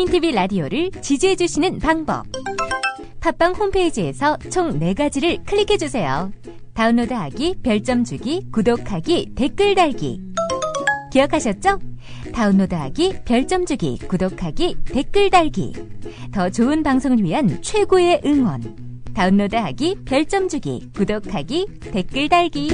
국민TV 라디오를 지지해주시는 방법. 팟빵 홈페이지에서 총 4가지를 클릭해주세요. 다운로드하기, 별점 주기, 구독하기, 댓글 달기. 기억하셨죠? 다운로드하기, 별점 주기, 구독하기, 댓글 달기. 더 좋은 방송을 위한 최고의 응원. 다운로드하기, 별점 주기, 구독하기, 댓글 달기.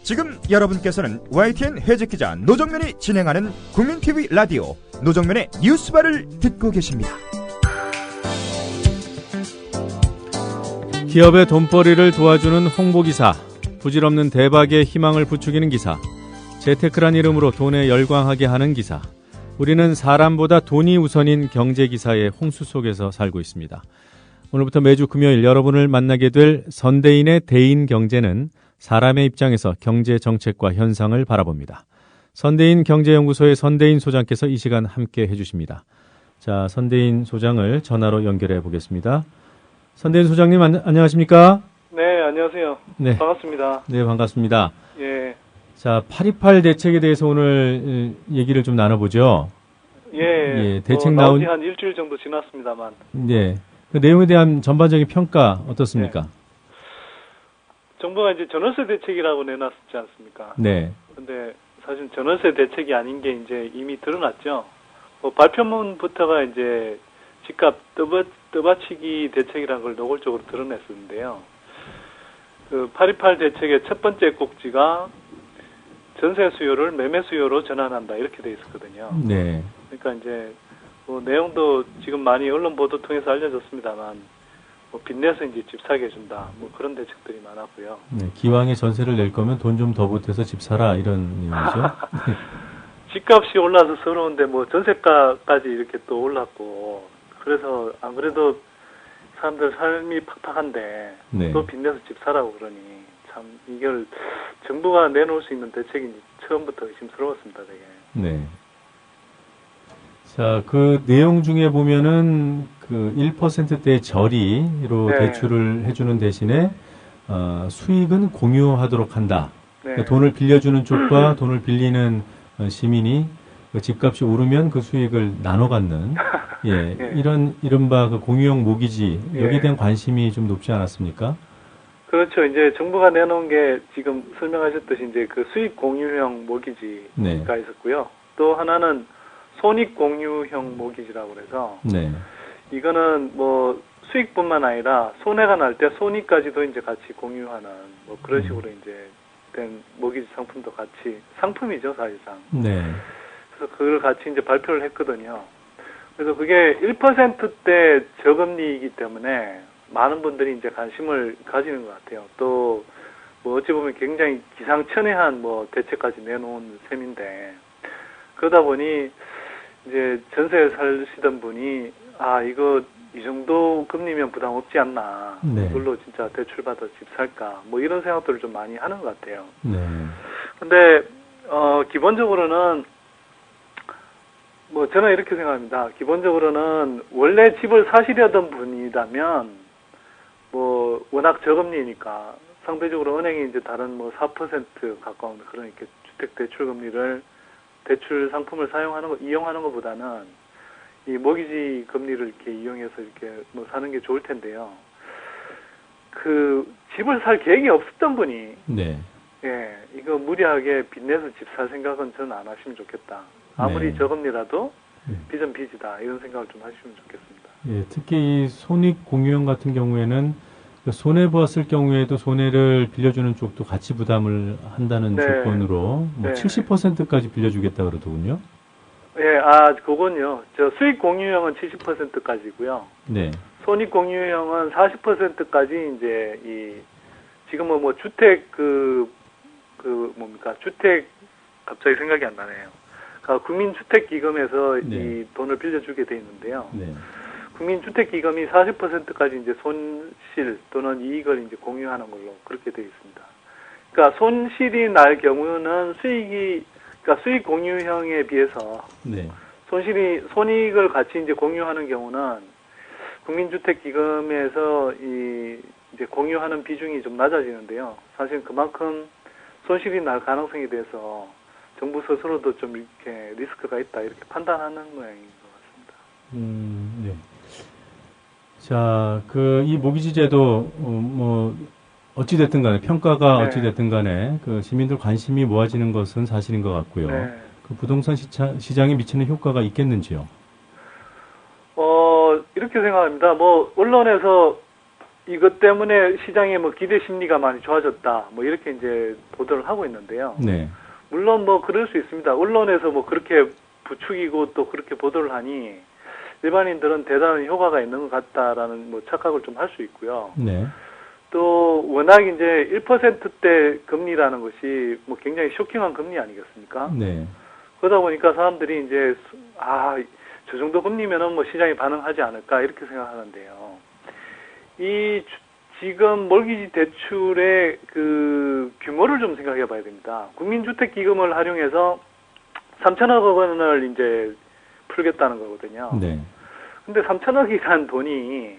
지금 여러분께서는 YTN 해직기자 노정면이 진행하는 국민TV 라디오 노정면의 뉴스바를 듣고 계십니다. 기업의 돈벌이를 도와주는 홍보기사, 부질없는 대박의 희망을 부추기는 기사, 재테크란 이름으로 돈에 열광하게 하는 기사. 우리는 사람보다 돈이 우선인 경제기사의 홍수 속에서 살고 있습니다. 오늘부터 매주 금요일 여러분을 만나게 될 선대인의 대인경제는 사람의 입장에서 경제 정책과 현상을 바라봅니다. 선대인 경제연구소의 선대인 소장께서 이 시간 함께 해주십니다. 자, 선대인 소장을 전화로 연결해 보겠습니다. 선대인 소장님 안녕하십니까? 네, 안녕하세요. 네. 반갑습니다. 네, 반갑습니다. 예. 자, 8.28 대책에 대해서 오늘 얘기를 좀 나눠보죠. 예. 대책 나온 지 한 일주일 정도 지났습니다만. 네. 그 내용에 대한 전반적인 평가 어떻습니까? 네. 정부가 이제 전월세 대책이라고 내놨지 않습니까? 네. 근데 사실 전월세 대책이 아닌 게 이제 이미 드러났죠. 발표문부터가 이제 집값 떠받치기 대책이라는 걸 노골적으로 드러냈었는데요. 그 8.28 대책의 첫 번째 꼭지가 전세 수요를 매매 수요로 전환한다 이렇게 돼 있었거든요. 네. 그러니까 이제 내용도 지금 많이 언론 보도 통해서 알려졌습니다만 빚내서 이제 집 사게 해준다 그런 대책들이 많았고요. 네, 기왕에 전세를 낼 거면 돈 좀 더 보태서 집 사라 이런 내용이죠. 집값이 올라서 서러운데 전세가까지 이렇게 또 올랐고 그래서 안 그래도 사람들 삶이 팍팍한데 네. 또 빚내서 집 사라고 그러니 참 이걸 정부가 내놓을 수 있는 대책인지 처음부터 의심스러웠습니다, 되게. 네. 자, 그 내용 중에 보면은 그 1%대 저리로 네. 대출을 해주는 대신에 수익은 공유하도록 한다. 네. 그러니까 돈을 빌려주는 쪽과 돈을 빌리는 시민이 그 집값이 오르면 그 수익을 나눠 갖는 예, 예. 이런 이른바 그 공유형 모기지 여기에 예. 대한 관심이 좀 높지 않았습니까? 그렇죠. 이제 정부가 내놓은 게 지금 설명하셨듯이 이제 그 수익 공유형 모기지가 네. 있었고요. 또 하나는 손익 공유형 모기지라고 그래서 네. 이거는 수익뿐만 아니라 손해가 날 때 손익까지도 이제 같이 공유하는 그런 식으로 이제 된 모기지 상품도 같이 상품이죠, 사실상. 네. 그래서 그걸 같이 이제 발표를 했거든요. 그래서 그게 1%대 저금리이기 때문에 많은 분들이 이제 관심을 가지는 것 같아요. 또 어찌 보면 굉장히 기상천외한 대책까지 내놓은 셈인데 그러다 보니 이제 전세 사시던 분이 이거 이 정도 금리면 부담 없지 않나. 네. 이걸로 진짜 대출받아 집 살까. 이런 생각들을 좀 많이 하는 것 같아요. 네. 근데 기본적으로는 저는 이렇게 생각합니다. 기본적으로는 원래 집을 사시려던 분이라면 워낙 저금리니까 상대적으로 은행이 이제 다른 4% 가까운 그런 이렇게 주택 대출 금리를 대출 상품을 이용하는 것보다는 이 모기지 금리를 이렇게 이용해서 이렇게 사는 게 좋을 텐데요. 그 집을 살 계획이 없었던 분이 네. 예, 이거 무리하게 빚내서 집 살 생각은 저는 안 하시면 좋겠다. 아무리 네. 저금리라도 빚은 빚이다. 이런 생각을 좀 하시면 좋겠습니다. 예, 특히 이 손익 공유형 같은 경우에는 손해 보았을 경우에도 손해를 빌려주는 쪽도 같이 부담을 한다는 네. 조건으로 네. 70%까지 빌려주겠다 그러더군요. 예, 그건요. 수익 공유형은 70%까지고요. 네. 손익 공유형은 40%까지 이제 지금은 주택 주택 갑자기 생각이 안 나네요. 그러니까 국민주택기금에서 네. 이 돈을 빌려주게 돼 있는데요. 네. 국민주택기금이 40%까지 이제 손실 또는 이익을 이제 공유하는 걸로 그렇게 돼 있습니다. 그러니까 손실이 날 경우는 그러니까 수익 공유형에 비해서 네. 손익을 같이 이제 공유하는 경우는 국민주택기금에서 이제 공유하는 비중이 좀 낮아지는데요. 사실 그만큼 손실이 날 가능성에 대해서 정부 스스로도 좀 이렇게 리스크가 있다 이렇게 판단하는 모양인 것 같습니다. 네. 자, 이 모기지 제도 뭐 어찌됐든 간에 평가가 네. 어찌됐든 간에 그 시민들 관심이 모아지는 것은 사실인 것 같고요. 네. 그 부동산 시장에 미치는 효과가 있겠는지요? 이렇게 생각합니다. 뭐 언론에서 이것 때문에 시장의 뭐 기대 심리가 많이 좋아졌다. 뭐 이렇게 이제 보도를 하고 있는데요. 네. 물론 뭐 그럴 수 있습니다. 언론에서 뭐 그렇게 부추기고 또 그렇게 보도를 하니 일반인들은 대단한 효과가 있는 것 같다라는 뭐 착각을 좀 할 수 있고요. 네. 또 워낙 이제 1%대 금리라는 것이 뭐 굉장히 쇼킹한 금리 아니겠습니까? 네. 그러다 보니까 사람들이 이제 저 정도 금리면은 뭐 시장이 반응하지 않을까 이렇게 생각하는데요. 지금 몰기지 대출의 그 규모를 좀 생각해 봐야 됩니다. 국민주택기금을 활용해서 3천억 원을 이제 풀겠다는 거거든요. 네. 근데 3천억이란 돈이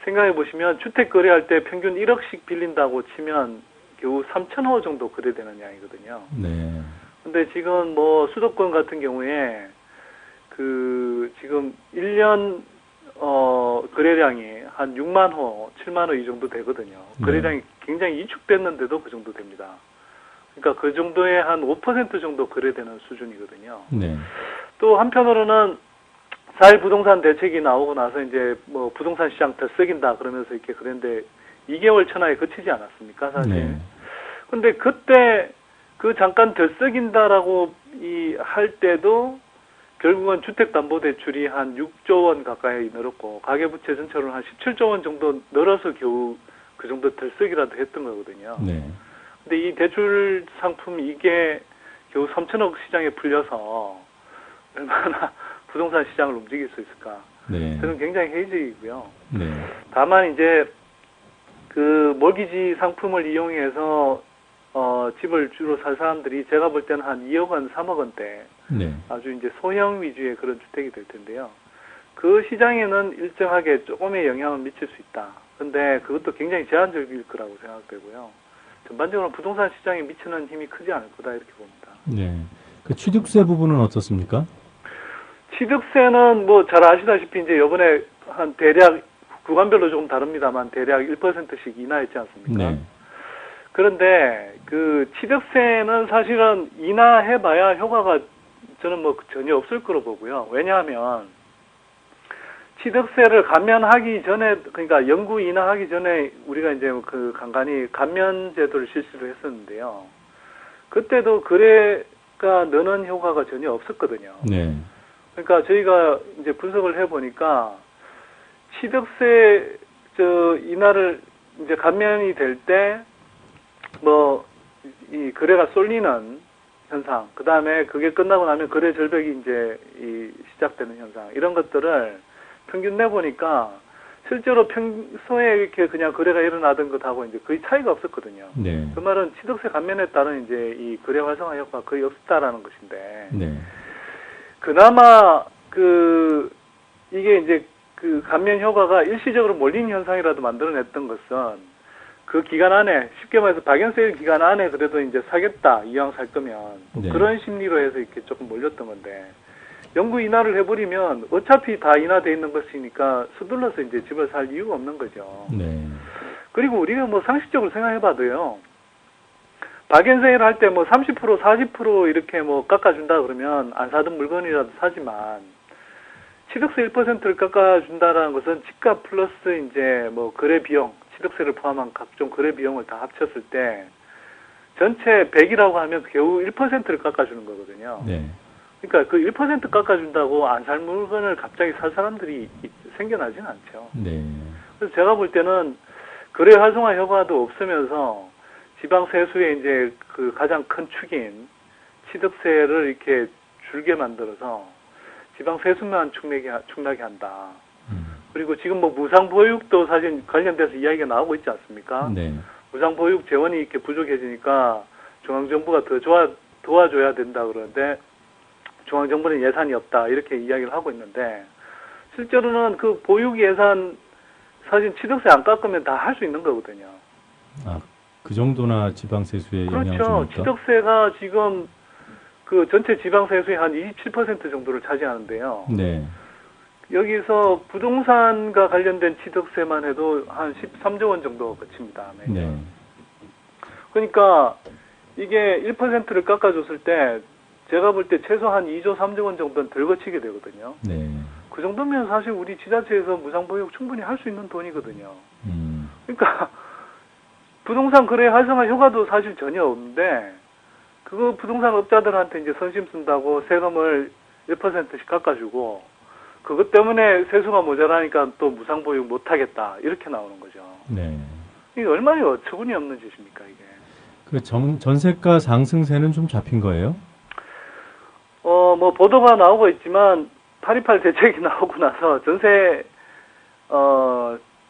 생각해 보시면 주택 거래할 때 평균 1억씩 빌린다고 치면 겨우 3천억 정도 거래되는 양이거든요. 네. 근데 지금 뭐 수도권 같은 경우에 지금 1년 거래량이 한 6만 호, 7만 호 이 정도 되거든요. 거래량이 굉장히 이축됐는데도 그 정도 됩니다. 그러니까 그 정도의 한 5% 정도 거래되는 수준이거든요. 네. 또 한편으로는 4.1 부동산 대책이 나오고 나서 이제 뭐 부동산 시장 들썩인다 그러면서 이렇게 그랬는데 2개월 천하에 그치지 않았습니까, 사실. 네. 근데 그때 그 잠깐 들썩인다라고 할 때도 결국은 주택담보대출이 한 6조 원 가까이 늘었고 가계부채 전체로는 한 17조 원 정도 늘어서 겨우 그 정도 들썩이라도 했던 거거든요. 네. 근데 이 대출 상품 이게 겨우 3천억 시장에 풀려서 얼마나 부동산 시장을 움직일 수 있을까? 네. 저는 굉장히 회의적이고요. 네. 다만 이제 그 몰기지 상품을 이용해서 집을 주로 살 사람들이 제가 볼 때는 한 2억 원, 3억 원대 네. 아주 이제 소형 위주의 그런 주택이 될 텐데요. 그 시장에는 일정하게 조금의 영향을 미칠 수 있다. 근데 그것도 굉장히 제한적일 거라고 생각되고요. 전반적으로 부동산 시장에 미치는 힘이 크지 않을 거다 이렇게 봅니다. 네. 그 취득세 부분은 어떻습니까? 취득세는 뭐 잘 아시다시피 이제 이번에 한 대략 구간별로 조금 다릅니다만 대략 1%씩 인하했지 않습니까? 네. 그런데 그 취득세는 사실은 인하해봐야 효과가 저는 뭐 전혀 없을 거로 보고요. 왜냐하면 취득세를 감면하기 전에 그러니까 영구 인하하기 전에 우리가 이제 그 간간히 감면 제도를 실시를 했었는데요. 그때도 거래가 느는 효과가 전혀 없었거든요. 네. 그러니까 저희가 이제 분석을 해보니까 취득세 인하를 이제 감면이 될 때 뭐 이 거래가 쏠리는 현상, 그 다음에 그게 끝나고 나면 거래 절벽이 이제 시작되는 현상, 이런 것들을 평균 내보니까 실제로 평소에 이렇게 그냥 거래가 일어나던 것하고 이제 거의 차이가 없었거든요. 네. 그 말은 취득세 감면에 따른 이제 이 거래 활성화 효과가 거의 없었다라는 것인데, 네. 그나마 이게 이제 그 감면 효과가 일시적으로 몰린 현상이라도 만들어냈던 것은 그 기간 안에, 쉽게 말해서 박연세일 기간 안에 그래도 이제 사겠다, 이왕 살 거면. 네. 그런 심리로 해서 이렇게 조금 몰렸던 건데, 영구 인하를 해버리면 어차피 다 인하돼 있는 것이니까 서둘러서 이제 집을 살 이유가 없는 거죠. 네. 그리고 우리가 뭐 상식적으로 생각해봐도요, 박연세일 할 때 뭐 30%, 40% 이렇게 뭐 깎아준다 그러면 안 사던 물건이라도 사지만, 취득세 1%를 깎아준다라는 것은 집값 플러스 이제 뭐 거래 비용, 취득세를 포함한 각종 거래 비용을 다 합쳤을 때 전체 100이라고 하면 겨우 1%를 깎아주는 거거든요. 네. 그러니까 그 1% 깎아준다고 안 살 물건을 갑자기 살 사람들이 생겨나진 않죠. 네. 그래서 제가 볼 때는 거래 활성화 효과도 없으면서 지방 세수의 이제 그 가장 큰 축인 취득세를 이렇게 줄게 만들어서 지방 세수만 축나게 한다. 그리고 지금 뭐 무상보육도 사실 관련돼서 이야기가 나오고 있지 않습니까? 네. 무상보육 재원이 이렇게 부족해지니까 중앙정부가 더 도와줘야 된다 그러는데 중앙정부는 예산이 없다 이렇게 이야기를 하고 있는데 실제로는 그 보육 예산 사실 취득세 안 깎으면 다 할 수 있는 거거든요. 아, 그 정도나 지방세수에 영향을 그렇죠. 줍니까? 취득세가 지금 그 전체 지방세수의 한 27% 정도를 차지하는데요. 네. 여기서 부동산과 관련된 취득세만 해도 한 13조 원 정도 거칩니다. 매년. 네. 그러니까 이게 1%를 깎아줬을 때 제가 볼 때 최소한 2조, 3조 원 정도는 덜 거치게 되거든요. 네. 그 정도면 사실 우리 지자체에서 무상보육 충분히 할 수 있는 돈이거든요. 그러니까 부동산 거래 활성화 효과도 사실 전혀 없는데 그거 부동산 업자들한테 이제 선심 쓴다고 세금을 1%씩 깎아주고 그것 때문에 세수가 모자라니까 또 무상보육 못하겠다 이렇게 나오는 거죠. 네. 이게 얼마나 어처구니 없는 짓입니까 이게. 그 전세가 상승세는 좀 잡힌 거예요? 뭐 보도가 나오고 있지만 8.28 대책이 나오고 나서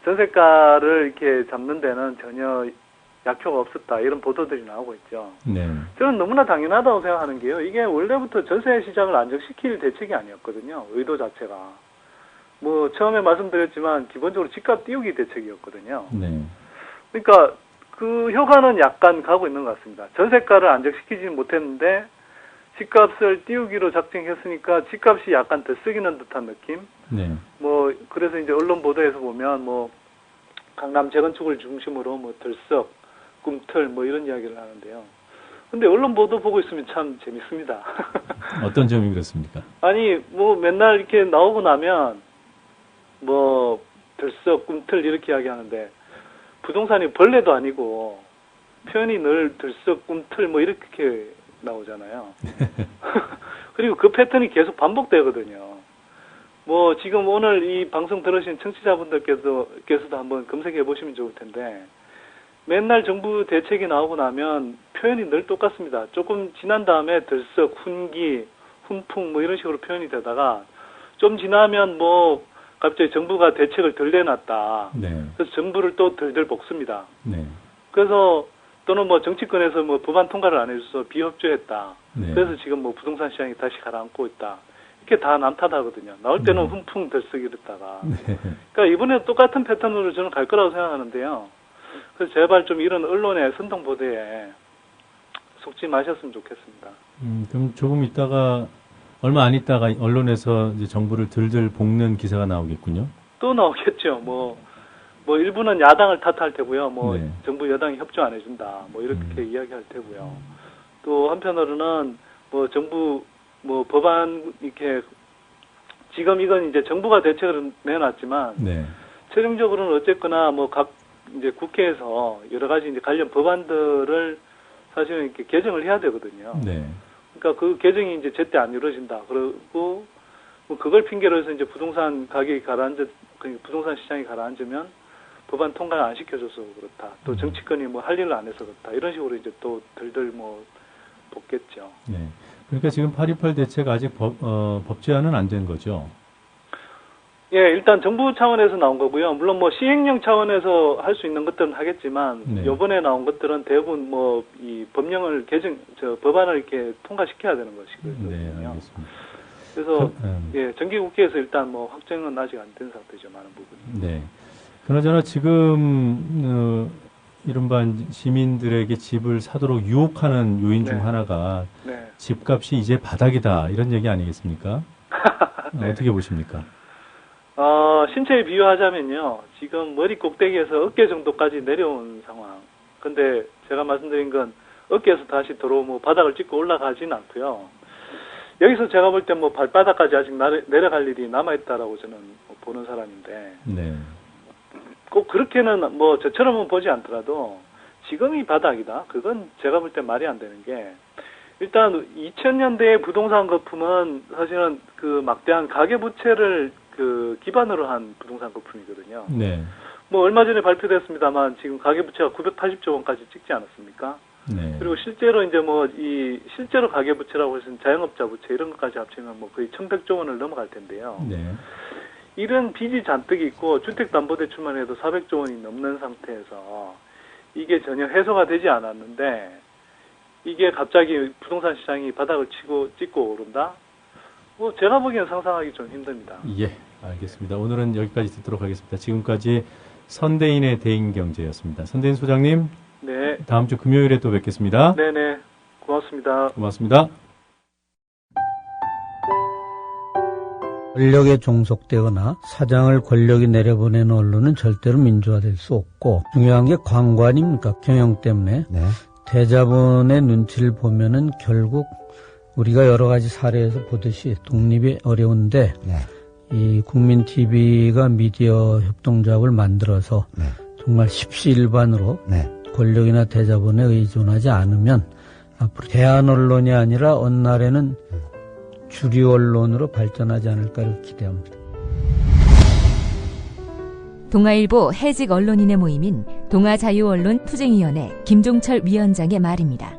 전세가를 이렇게 잡는 데는 전혀 약효가 없었다 이런 보도들이 나오고 있죠. 네. 저는 너무나 당연하다고 생각하는 게요. 이게 원래부터 전세 시장을 안정시킬 대책이 아니었거든요. 의도 자체가. 뭐 처음에 말씀드렸지만 기본적으로 집값 띄우기 대책이었거든요. 네. 그러니까 그 효과는 약간 가고 있는 것 같습니다. 전세가를 안정시키지는 못했는데 집값을 띄우기로 작정했으니까 집값이 약간 더 쓰기는 듯한 느낌. 네. 뭐 그래서 이제 언론 보도에서 보면 뭐 강남 재건축을 중심으로 뭐 들썩, 꿈틀 뭐 이런 이야기를 하는데요. 근데 언론 보도 보고 있으면 참 재밌습니다. 어떤 점이 그렇습니까? 아니 뭐 맨날 이렇게 나오고 나면 뭐 들썩, 꿈틀 이렇게 이야기하는데 부동산이 벌레도 아니고 표현이 늘 들썩, 꿈틀 뭐 이렇게 나오잖아요. 그리고 그 패턴이 계속 반복되거든요. 뭐 지금 오늘 이 방송 들으신 청취자분들께서도 한번 검색해 보시면 좋을 텐데 맨날 정부 대책이 나오고 나면 표현이 늘 똑같습니다. 조금 지난 다음에 들썩, 훈기, 훈풍 뭐 이런 식으로 표현이 되다가 좀 지나면 뭐 갑자기 정부가 대책을 덜 내놨다. 네. 그래서 정부를 또 덜 볶습니다. 네. 그래서 또는 뭐 정치권에서 뭐 법안 통과를 안 해줘서 비협조했다. 네. 그래서 지금 뭐 부동산 시장이 다시 가라앉고 있다. 이렇게 다 남탓하거든요. 나올 때는 훈풍 들썩 이랬다가. 네. 그러니까 이번에 똑같은 패턴으로 저는 갈 거라고 생각하는데요. 그래서 제발 좀 이런 언론의 선동 보도에 속지 마셨으면 좋겠습니다. 그럼 조금 있다가 얼마 안 있다가 언론에서 이제 정부를 들들 볶는 기사가 나오겠군요. 또 나오겠죠. 뭐 일부는 야당을 탓할 테고요. 뭐 네. 정부 여당이 협조 안 해준다. 뭐 이렇게 이야기할 테고요. 또 한편으로는 뭐 정부 뭐 법안 이렇게 지금 이건 이제 정부가 대책을 내놨지만 네. 최종적으로는 어쨌거나 뭐 각 이제 국회에서 여러 가지 이제 관련 법안들을 사실은 이렇게 개정을 해야 되거든요. 네. 그러니까 그 개정이 이제 제때 안 이루어진다. 그리고 뭐 그걸 핑계로 해서 이제 부동산 가격이 부동산 시장이 가라앉으면 법안 통과를 안 시켜줘서 그렇다. 또 정치권이 뭐 할 일을 안 해서 그렇다. 이런 식으로 이제 또 들들 뭐 볶겠죠. 네. 그러니까 지금 8.28 대책 아직 법 제안은 안 된 거죠? 예, 일단 정부 차원에서 나온 거고요. 물론 뭐 시행령 차원에서 할 수 있는 것들은 하겠지만 네. 이번에 나온 것들은 대부분 뭐 이 법령을 법안을 이렇게 통과시켜야 되는 것이거든요. 네, 알겠습니다. 그래서 예, 정기국회에서 일단 뭐 확정은 아직 안 된 상태죠, 많은 부분이. 네. 그나저나 지금 이른바 시민들에게 집을 사도록 유혹하는 요인 중 네. 하나가 네. 집값이 이제 바닥이다 이런 얘기 아니겠습니까? 네. 어떻게 보십니까? 신체에 비유하자면요. 지금 머리 꼭대기에서 어깨 정도까지 내려온 상황. 근데 제가 말씀드린 건 어깨에서 다시 도로 뭐 바닥을 찍고 올라가지는 않고요. 여기서 제가 볼 때 뭐 발바닥까지 아직 내려갈 일이 남아있다라고 저는 보는 사람인데. 네. 꼭 그렇게는 뭐 저처럼은 보지 않더라도 지금이 바닥이다. 그건 제가 볼 때 말이 안 되는 게 일단 2000년대의 부동산 거품은 사실은 그 막대한 가계부채를 그 기반으로 한 부동산 거품이거든요. 네. 뭐 얼마 전에 발표됐습니다만 지금 가계부채가 980조 원까지 찍지 않았습니까? 네. 그리고 실제로 이제 뭐 실제로 가계부채라고 해서 자영업자 부채 이런 것까지 합치면 뭐 거의 1100조 원을 넘어갈 텐데요. 네. 이런 빚이 잔뜩 있고 주택담보대출만 해도 400조 원이 넘는 상태에서 이게 전혀 해소가 되지 않았는데 이게 갑자기 부동산 시장이 바닥을 찍고 오른다? 뭐 제가 보기엔 상상하기 좀 힘듭니다. 예, 알겠습니다. 오늘은 여기까지 듣도록 하겠습니다. 지금까지 선대인의 대인경제였습니다. 선대인 소장님 네. 다음 주 금요일에 또 뵙겠습니다. 네네. 고맙습니다. 고맙습니다. 권력에 종속되거나 사장을 권력이 내려보내는 언론은 절대로 민주화될 수 없고, 중요한 게 광고 아닙니까? 경영 때문에. 네. 대자본의 눈치를 보면은 결국 우리가 여러 가지 사례에서 보듯이 독립이 어려운데, 네. 이 국민 TV가 미디어 협동조합을 만들어서 네. 정말 십시일반으로 네. 권력이나 대자본에 의존하지 않으면 앞으로 대한 언론이 아니라 어느 날에는 주류 언론으로 발전하지 않을까를 기대합니다. 동아일보 해직 언론인의 모임인 동아자유언론 투쟁위원회 김종철 위원장의 말입니다.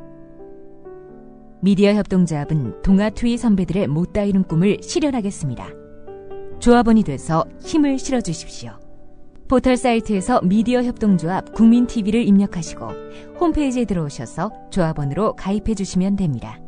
미디어 협동조합은 동아투이 선배들의 못다 이룬 꿈을 실현하겠습니다. 조합원이 돼서 힘을 실어주십시오. 포털 사이트에서 미디어 협동조합 국민TV를 입력하시고 홈페이지에 들어오셔서 조합원으로 가입해 주시면 됩니다.